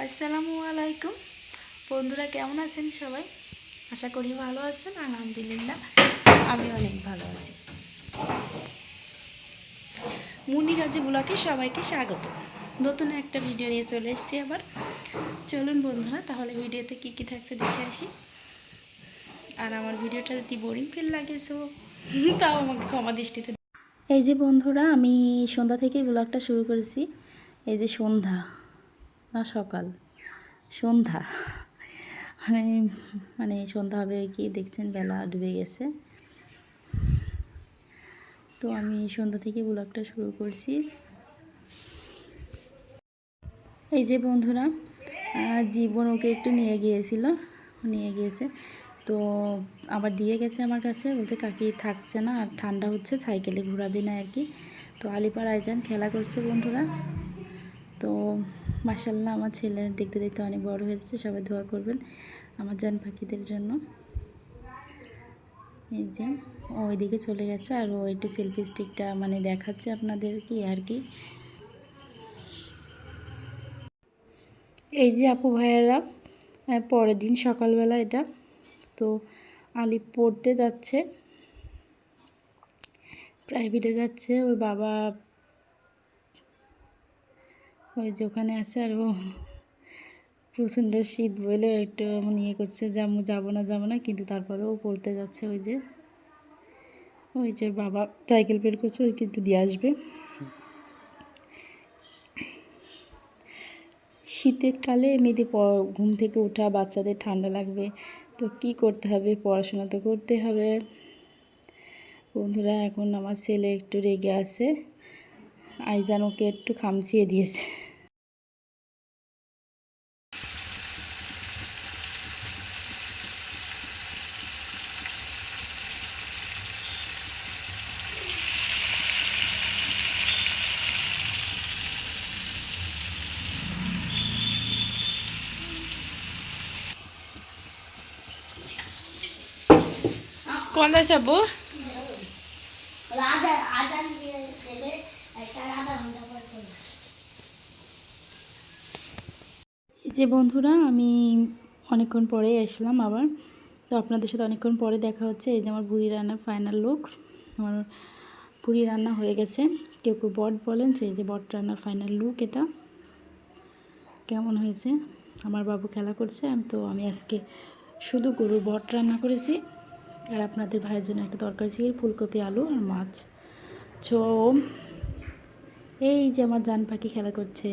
আসসালামু আলাইকুম বন্ধুরা, কেমন আছেন সবাই? আশা করি ভালো আছেন। আলহামদুলিল্লাহ আমি অনেক ভালো আছি। মুনিরাজি ব্লগে সবাইকে স্বাগত। নতুন একটা ভিডিও নিয়ে চলে এসেছি আবার। চলুন বন্ধুরা, তাহলে ভিডিওতে কি কি থাকছে দেখে আসি। আর আমার ভিডিওটা যদি বোরিং ফিল লাগে তাও আমাকে ক্ষমা দৃষ্টিতে। এই যে বন্ধুরা, আমি সন্ধ্যা থেকেই ব্লগটা শুরু করেছি। এই যে সন্ধ্যা না সকাল, সন্ধ্যা মানে মানে সন্ধ্যা হবে কি দেখছেন, বেলা ডুবে গেছে। তো আমি সন্ধ্যা থেকে ব্লগটা শুরু করছি। এই যে বন্ধুরা, জীবন ওকে একটু নিয়ে গিয়েছে তো আবার দিয়ে গেছে আমার কাছে, বলছে কাকি থাকছে না, আর ঠান্ডা হচ্ছে, সাইকেলে ঘোরাবে না আর কি। তো আলিপাড় আইজান খেলা করছে বন্ধুরা। তো মাশাআল্লাহ আমার ছেলে দেখতে দেখতে অনেক বড় হয়েছে। সবাই দোয়া করবেন আমার জান পাখিদের জন্য। এই যে ওইদিকে চলে গেছে, আর ও একটু সেলফি স্টিকটা মানে দেখাচ্ছে আপনাদের কি আর কি। এই যে আপু ভাইয়েরা, পরের দিন সকালবেলা এটা। তো আলি পড়তে যাচ্ছে, প্রাইভেটে যাচ্ছে। ওর বাবা ওই যে ওখানে আছে, আর ও প্রচণ্ড শীত বলে একটু ইয়ে করছে, যাবো না, কিন্তু তারপরেও পড়তে যাচ্ছে। ওই যে বাবা সাইকেল বের করছে, ওইকে একটু দিয়ে আসবে। শীতের কালে এমনিতে ঘুম থেকে ওঠা বাচ্চাদের ঠান্ডা লাগবে, তো কি করতে হবে, পড়াশোনা তো করতে হবে বন্ধুরা। এখন আমার ছেলে একটু রেগে আছে, আইজান ওকে একটু খামচিয়ে দিয়েছে। কোন যাবো? এই যে বন্ধুরা, আমি অনেকক্ষণ পরে আসলাম আবার। তো আপনাদের সাথে অনেকক্ষণ পরে দেখা হচ্ছে। এই যে আমার বুড়ি রান্নার ফাইনাল লুক। আমার বুড়ি রান্না হয়ে গেছে, কেউ কেউ বট বলেন, সেই যে বট রান্নার ফাইনাল লুক এটা। কেমন হয়েছে? আমার বাবু খেলা করছে, আমি আজকে শুধু গরুর বট রান্না করেছি। আর আপনাদের ভাইয়ের জন্য একটা তরকারি ছিল, ফুলকপি আলু আর মাছ। এই যে আমার জান পাখি খেলা করছে,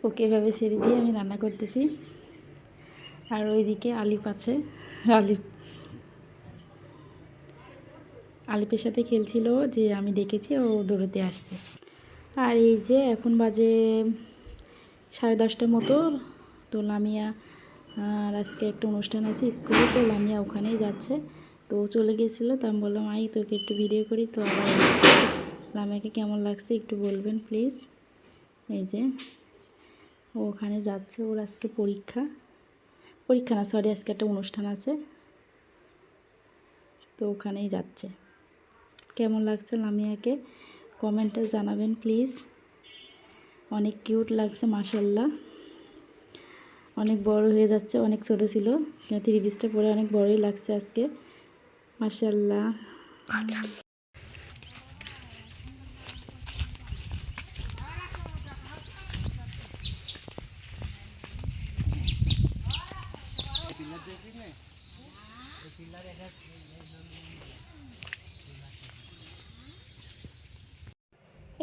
ওকে এভাবে ছেড়ে দিয়ে আমি রান্না করতেছি। আর ওইদিকে আলিপের সাথে খেলছিল, যে আমি ডেকেছি, ও দৌড়তে আসছে। আর এই যে এখন বাজে 10:30 মতো। তো লামিয়া আর আজকে একটা অনুষ্ঠান আছে স্কুলে, তো লামিয়া ওখানেই যাচ্ছে। তো চলে গেছিলো, তো আমি বললাম আই তোকে একটু ভিডিও করি। তো আবার লামিয়াকে কেমন লাগছে একটু বলবেন প্লিজ। এই যে ও ওখানে যাচ্ছে, ওর আজকে পরীক্ষা না, সরি, আজকে একটা অনুষ্ঠান আছে, তো ওখানেই যাচ্ছে। কেমন লাগছে লামিয়াকে কমেন্টে জানাবেন প্লিজ। অনেক কিউট লাগছে মাশাআল্লাহ। অনেক বড় হয়ে যাচ্ছে, অনেক ছোট ছিল, 3 পিসটা পরে অনেক বড়ই লাগছে আজকে মাশাআল্লাহ।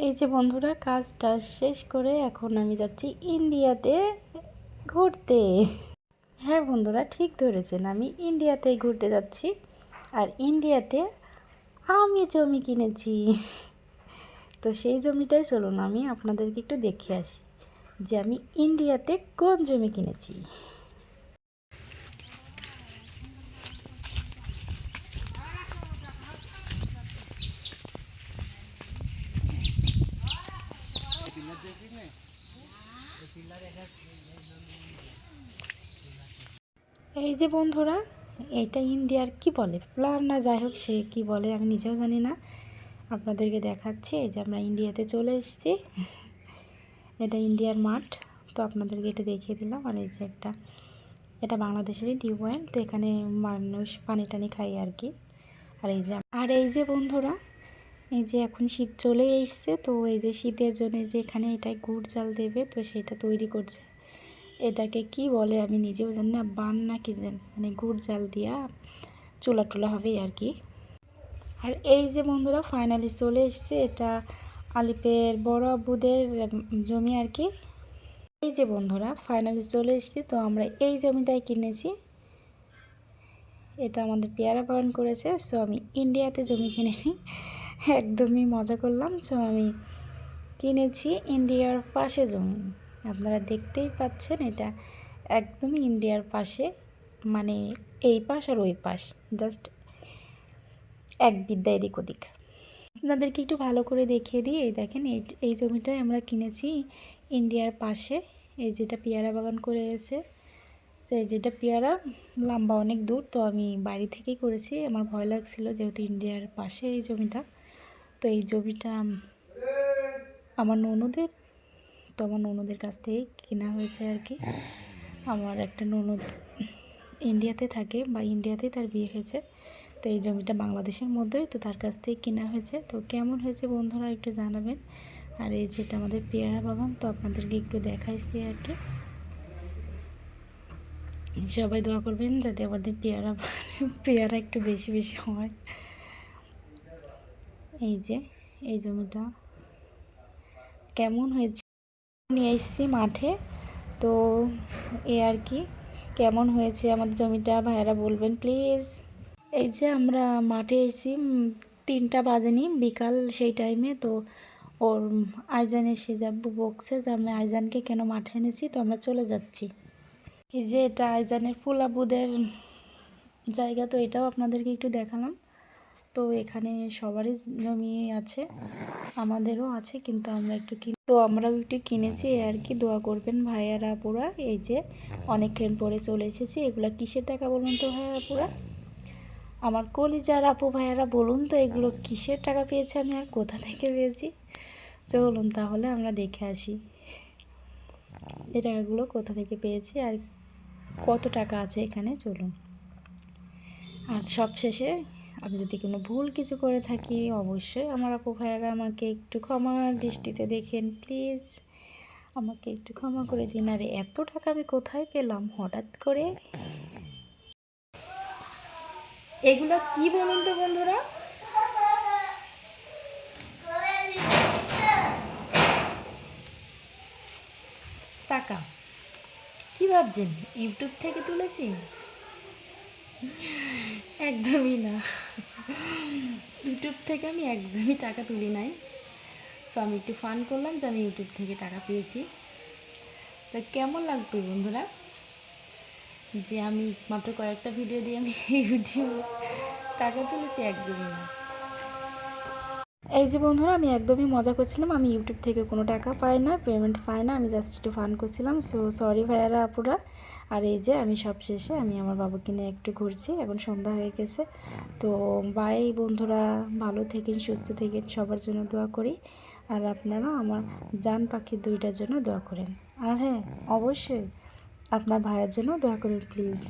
এই যে বন্ধুরা, কাজটা শেষ করে এখন আমি যাচ্ছি ইন্ডিয়াতে ঘুরতে। হ্যাঁ বন্ধুরা, ঠিক ধরেছেন, আমি ইন্ডিয়াতে ঘুরতে যাচ্ছি। আর ইন্ডিয়াতে আমি জমি কিনেছি। তো সেই জমিটাই চলুন আমি আপনাদেরকে একটু দেখে আসি, যে আমি ইন্ডিয়াতে কোন জমি কিনেছি। এই যে বন্ধুরা, এটা ইন্ডিয়ার কি বলে, প্লার না যাই হোক, সে কি বলে আমি নিজেও জানি না, আপনাদেরকে দেখাচ্ছি। এই যে আমরা ইন্ডিয়াতে চলে এসেছি, এটা ইন্ডিয়ার মাঠ। তো আপনাদেরকে এটা দেখিয়ে দিলাম। আর এই যে এটা বাংলাদেশেরই টিউবওয়েল, তো এখানে মানুষ পানি টানি খায় আর কি। আর এই যে বন্ধুরা, এই যে এখন শীত চলে এসছে, তো এই যে শীতের জন্য যে এখানে এটাই গুড় জাল দেবে, তো সেটা তৈরি করছে। এটাকে কি বলে আমি নিজেও জানি না, বান না কি মানে গুড় জাল দিয়া চুলা টুলা হবে আর কি। আর এই যে বন্ধুরা ফাইনালি চলে এসছে, এটা আলিপের বড় আব্বুদের জমি আর কি। এই যে বন্ধুরা ফাইনালি চলে এসেছি, তো আমরা এই জমিটাই কিনেছি। এটা আমাদের পেয়ারা বাগান করেছে। সো আমি ইন্ডিয়াতে জমি কিনে নিই, একদমই মজা করলাম। সো আমি কিনেছি ইন্ডিয়ার পাশে জমি, আপনারা দেখতেই পাচ্ছেন এটা একদমই ইন্ডিয়ার পাশে, মানে এই পাশ আর ওই পাশ জাস্ট এক বিদ্যা এদিক ওদিক। আপনাদেরকে একটু ভালো করে দেখিয়ে দিই। এই দেখেন এই জমিটাই আমরা কিনেছি ইন্ডিয়ার পাশে। এই যেটা পেয়ারা বাগান করে এসে, তো এই যেটা পেয়ারা লম্বা অনেক দূর, তো আমি বাড়ি থেকেই করেছি। আমার ভয় লাগছিল যেহেতু ইন্ডিয়ার পাশে এই জমিটা। তো এই জমিটা আমার ননদের, তো আমার ননদের কাছ থেকেই কেনা হয়েছে আর কি। আমার একটা ননদ ইন্ডিয়াতে থাকে, বা ইন্ডিয়াতেই তার বিয়ে হয়েছে, তো এই জমিটা বাংলাদেশের মধ্যেই, তো তার কাছ থেকে কেনা হয়েছে। তো কেমন হয়েছে বন্ধুরা একটু জানাবেন। আর এই যেটা আমাদের পেয়ারা বাগান, তো আপনাদেরকে একটু দেখাইছি আর কি। সবাই দোয়া করবেন যাতে আমাদের পেয়ারা একটু বেশি বেশি হয়। এই যে এই জমিটা কেমন হয়েছে নিয়ে এসেছি মাঠে, তো এ আর কি। কেমন হয়েছে আমাদের জমিটা ভাইয়ারা বলবেন প্লিজ। এই যে আমরা মাঠে এসেছি 3টা বাজেনি, বিকাল সেই টাইমে। তো ওর আইজান এসে যাবো বকছে যে আমি আইজানকে কেন মাঠে এনেছি, তো আমরা চলে যাচ্ছি। এই যে এটা আইজানের ফুলাবুদের জায়গা, তো এটাও আপনাদেরকে একটু দেখালাম। তো এখানে সবারই জমি আছে, আমাদেরও আছে, কিন্তু আমরাও একটু কিনেছি আর কি। দোয়া করবেন ভাইয়ারা আপুরা। এই যে অনেকক্ষণ পরে চলে এসেছি। এগুলো কিসের টাকা বলুন তো ভাইয়া আপুরা, আমার কলিজার আপু ভাইয়ারা বলুন তো এগুলো কিসের টাকা পেয়েছে আমি আর কোথা থেকে পেয়েছি। চলুন তাহলে আমরা দেখে আসি এই টাকাগুলো কোথা থেকে পেয়েছি আর কত টাকা আছে এখানে। চলুন। আর সব শেষে আমি যদি কোনো ভুল কিছু করে থাকি, অবশ্যই আমার আপু ভাইয়ারা আমাকে একটু ক্ষমার দৃষ্টিতে দেখেন প্লিজ, আমাকে একটু ক্ষমা করে দিন। আর এত টাকা আমি কোথায় পেলাম হঠাৎ করে, এগুলো কি বলুন তো বন্ধুরা। টাকা কি ভাবছেন ইউটিউব থেকে তুলেছি? একদমই না, ইউটিউব থেকে আমি একদমই টাকা তুলি নাই। সো আমি একটু ফান করলাম যে আমি ইউটিউব থেকে টাকা পেয়েছি। তো কেমন লাগবে বন্ধুরা যে আমি মাত্র কয়েকটা ভিডিও দিয়ে আমি ইউটিউব টাকা তুলেছি? একদমই না। এই যে বন্ধুরা আমি একদমই মজা করছিলাম, আমি ইউটিউব থেকে কোনো টাকা পাই না, পেমেন্ট পাই না, আমি জাস্ট একটু ফান করছিলাম। সো সরি ভাইয়ারা আপুরা। আর এই যে আমি সব শেষে আমি আমার বাবাকে নিয়ে একটু ঘুরছি, এখন সন্ধ্যা হয়ে গেছে। তো বাই বন্ধুরা, ভালো থেকেন, সুস্থ থেকেন, সবার জন্য দোয়া করি। আর আপনারা আমার জান পাখির 2টার জন্য দোয়া করেন। আর হ্যাঁ, অবশ্যই আপনার ভাইয়ের জন্য দোয়া করেন প্লিজ।